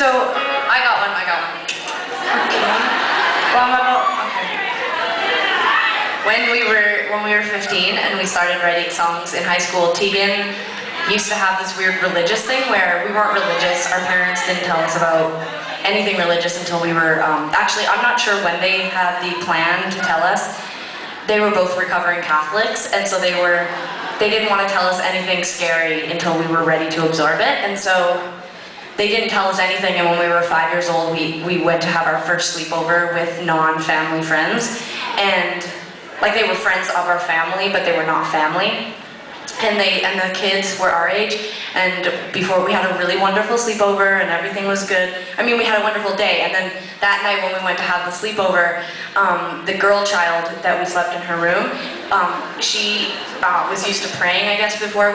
So, I got one. Okay. Well, When we were 15 and we started writing songs in high school, Tegan used to have this weird religious thing where we weren't religious. Our parents didn't tell us about anything religious until we were, actually, I'm not sure when they had the plan to tell us. They were both recovering Catholics, and so they didn't want to tell us anything scary until we were ready to absorb it, and so they didn't tell us anything, and when we were 5 years old, we went to have our first sleepover with non-family friends, and like they were friends of our family, but they were not family. And the kids were our age, and before we had a really wonderful sleepover and everything was good. I mean, we had a wonderful day, and then that night when we went to have the sleepover, the girl child that we slept in her room, she was used to praying, I guess, before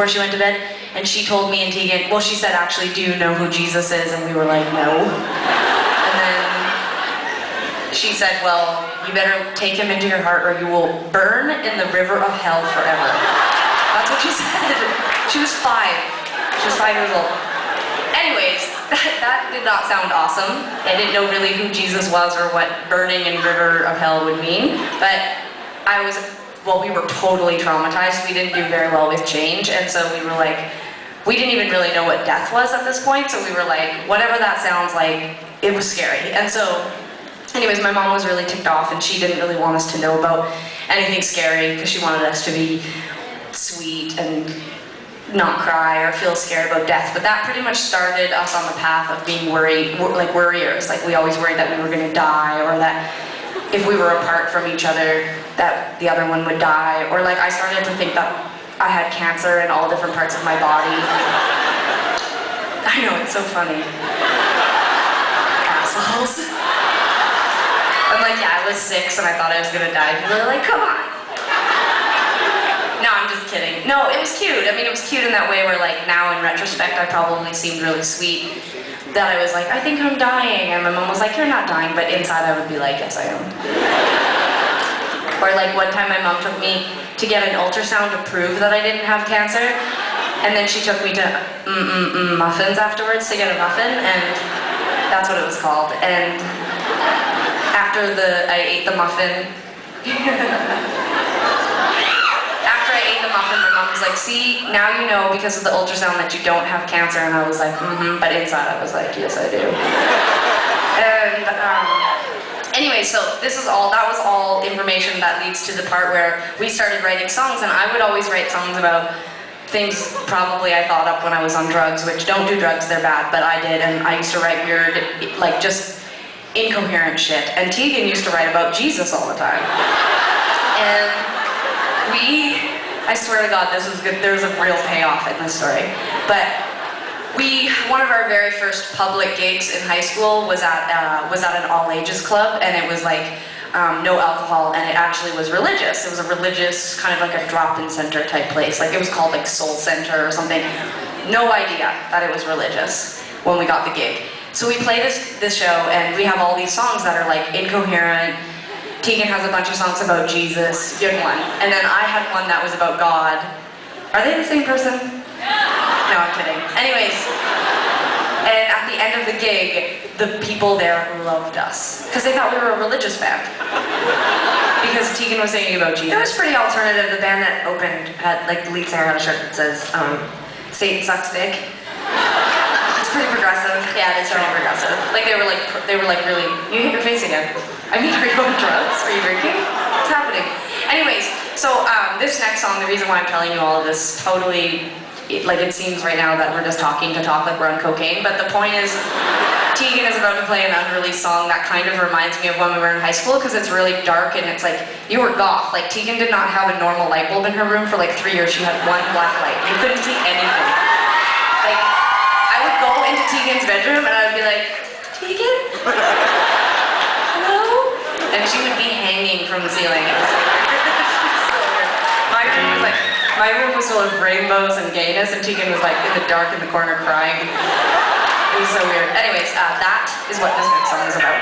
she went to bed, and she told me and Tegan, well, she said, actually, do you know who Jesus is? And we were like, no. And then she said, well, you better take him into your heart or you will burn in the river of hell forever. That's what she said. She was 5. She was 5 years old. Anyways, that did not sound awesome. I didn't know really who Jesus was or what burning in river of hell would mean. But we were totally traumatized. We didn't do very well with change. And so we were like, we didn't even really know what death was at this point. So we were like, whatever that sounds like, it was scary. And so anyways, my mom was really ticked off and she didn't really want us to know about anything scary because she wanted us to be sweet and not cry or feel scared about death. But that pretty much started us on the path of being worriers. Like we always worried that we were going to die, or that if we were apart from each other, that the other one would die. Or like I started to think that I had cancer in all different parts of my body. I know, it's so funny. Assholes. I'm like, yeah, I was 6 and I thought I was gonna die. People are like, come on. No, I'm just kidding. No, it was cute. I mean, it was cute in that way where like now in retrospect, I probably seemed really sweet. That I was like, I think I'm dying. And my mom was like, you're not dying. But inside I would be like, yes, I am. Or like one time my mom took me to get an ultrasound to prove that I didn't have cancer. And then she took me to muffins afterwards to get a muffin. And that's what it was called. And after I ate the muffin, my mom was like, see, now you know because of the ultrasound that you don't have cancer. And I was like, but inside I was like, yes, I do. And anyway, so that was all information that leads to the part where we started writing songs, and I would always write songs about things probably I thought up when I was on drugs, which don't do drugs, they're bad, but I did, and I used to write weird, like just incoherent shit. And Tegan used to write about Jesus all the time. And I swear to God, this was good. There was a real payoff in this story. But one of our very first public gigs in high school was at an all-ages club, and it was like no alcohol, and it actually was religious. It was a religious, kind of like a drop-in center type place. Like it was called like Soul Center or something. No idea that it was religious when we got the gig. So we play this show, and we have all these songs that are like incoherent. Tegan has a bunch of songs about Jesus, good one. And then I had one that was about God. Are they the same person? No, I'm kidding. Anyways, and at the end of the gig, the people there loved us because they thought we were a religious band. Because Tegan was singing about Jesus. It was pretty alternative. The band that opened had, like, the lead singer had a shirt that says, Satan sucks dick. It's pretty progressive. Yeah, it's pretty progressive. Like they were like really, you hit your face again. I mean, are you on drugs? Are you drinking? What's happening? Anyways, so this next song, the reason why I'm telling you all of this, totally, like it seems right now that we're just talking to talk like we're on cocaine, but the point is, Tegan is about to play an unreleased song that kind of reminds me of when we were in high school, because it's really dark and it's like, you were goth. Like Tegan did not have a normal light bulb in her room for like 3 years. She had one black light. You couldn't see anything. Like, I would go into Tegan's bedroom and I would be like, Tegan? Hello? And she would be hanging from the ceiling. It was so weird. My room was full of rainbows and gayness, and Tegan was like in the dark in the corner crying. It was so weird. Anyways, that is what this next song is about.